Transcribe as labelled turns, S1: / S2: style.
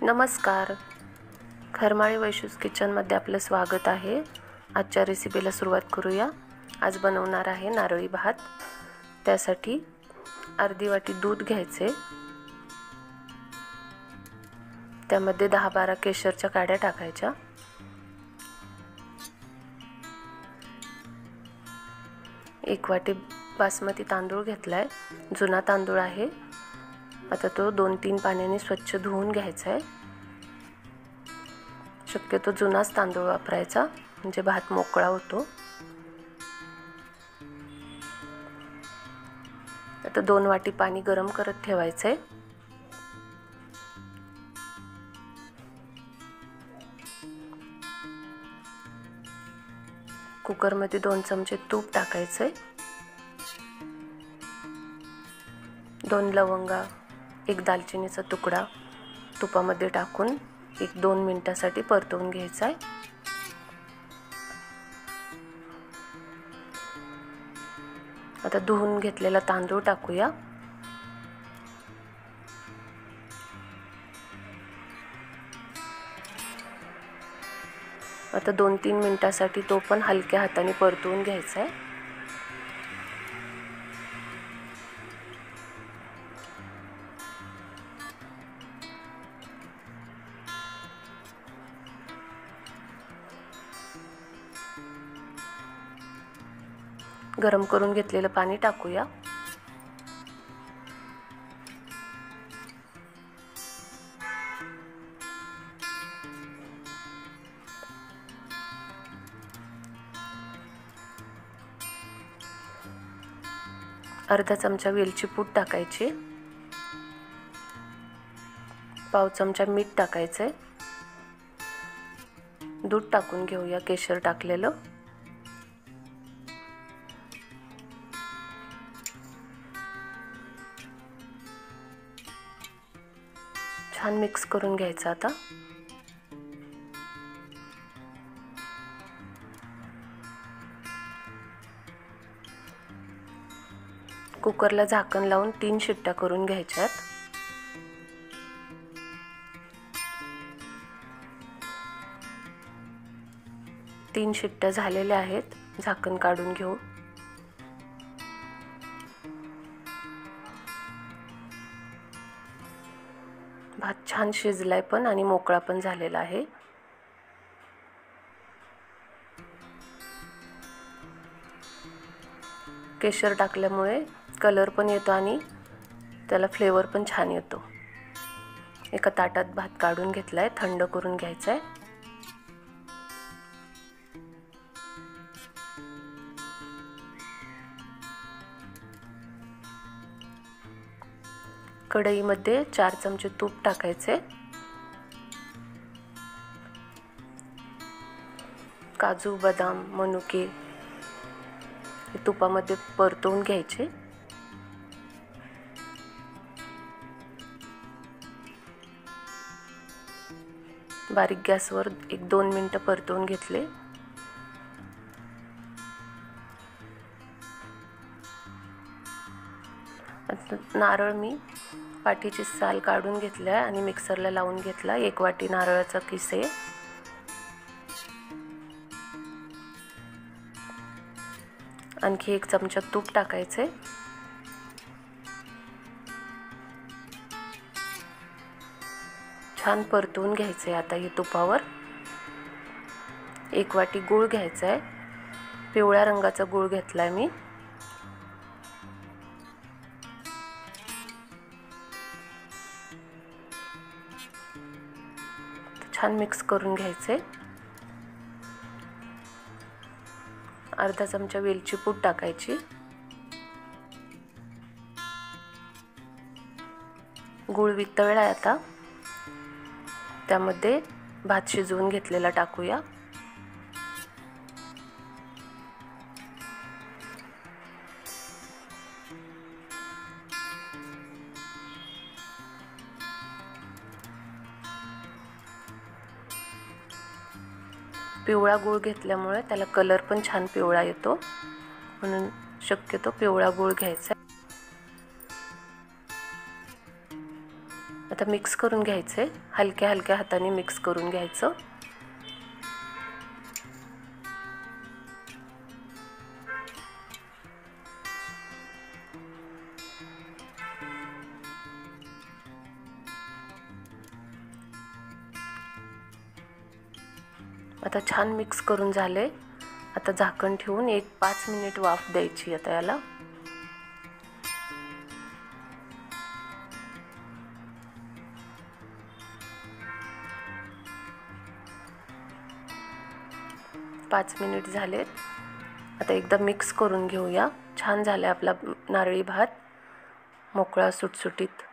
S1: नमस्कार, खरमाळे वैशूज किचनमध्ये आपलं स्वागत आहे। आजच्या रेसिपीला सुरुवात करूया। आज बनवणार आहे नारळी भात। त्यासाठी अर्धी वाटी दूध घ्यायचे, त्यामध्ये 10-12 केशरच्या काड्या टाकायच्या, एक वाटी बासमती तांदूळ घेतलाय, जुना तांदूळ आहे। आता तो 2-3 पाण्याने स्वच्छ धुवून घ्यायचा आहे। शक्यतो जुनाच तांदूळ वापरायचा म्हणजे भात मोकळा होतो। आता 2 वाटी पाणी गरम करत ठेवायचे आहे। कुकरमध्ये 2 चमचे तूप टाकायचे, 2 लवंगा, 1 दालचिनीचा तुकडा तुपामध्ये टाकून 1-2 मिनिटांसाठी परतवून घ्यायचा आहे। आता धुवून घेतलेला तांदूळ टाकूया। आता 2-3 मिनिटांसाठी तो पण हलक्या हाताने परतवून घ्यायचा आहे। गरम करून घेतलेलं पाणी टाकूया। अर्धा चमचा वेलची पूड टाकायची, पाव चमचा मीठ टाकायचे, दूध टाकून घेऊया केशर टाकलेलं। छान मिक्स करून घ्यायचं। आता कुकरला झाकण लावून 3 शिट्ट्या करून घ्यायच्यात। तीन शिट्ट्या झालेल्या आहेत, झाकण काढून घेऊ। भात छान शिजलाय पण आणि मोकळा पण झालेला आहे। केशर टाकल्यामुळे कलर पण येतो आणि त्याला फ्लेवर पण छान येतो। एका ताटात भात काढून घेतलाय, थंड करून घ्यायचा आहे। कढईमध्ये 4 चमचे तूप टाकायचे, काजू, बदाम, मनुके हे तुपामध्ये परतवून घ्यायचे। बारीक गॅसवर 1-2 मिनिटं परतवून घेतले। नारळ मी पाठीची साल काढून घेतलाय आणि मिक्सरला लावून घेतला। 1 वाटी नारळाचा किस आहे। आणखी 1 चमचा तूप टाकायचे, छान परतवून घ्यायचे। आता हे तुपावर 1 वाटी गूळ घ्यायचा आहे, पिवळ्या रंगाचा गूळ घेतलाय मी। छान मिक्स करून घ्यायचे। अर्धा चमचा वेलची पूड टाकायची, गूळ वितळलाय आता त्यामध्ये भात शिजवून घेतलेला टाकूया। पिवळा गूळ घेतल्यामुळे त्याला कलर पण छान पिवळा येतो, म्हणून शक्यतो पिवळा गूळ घ्यायचा। आता मिक्स करून घ्यायचे, हलक्या हलक्या हाताने मिक्स करून घ्यायचं. आता छान मिक्स करून झाले. आता झाकण ठेवून 5 मिनिट वाफ द्यायची. आता याला 5 मिनिट झालेत. आता एकदा मिक्स करून घेऊया. छान झाला आपला नारळी भात, मोकळा सुटसुटीत.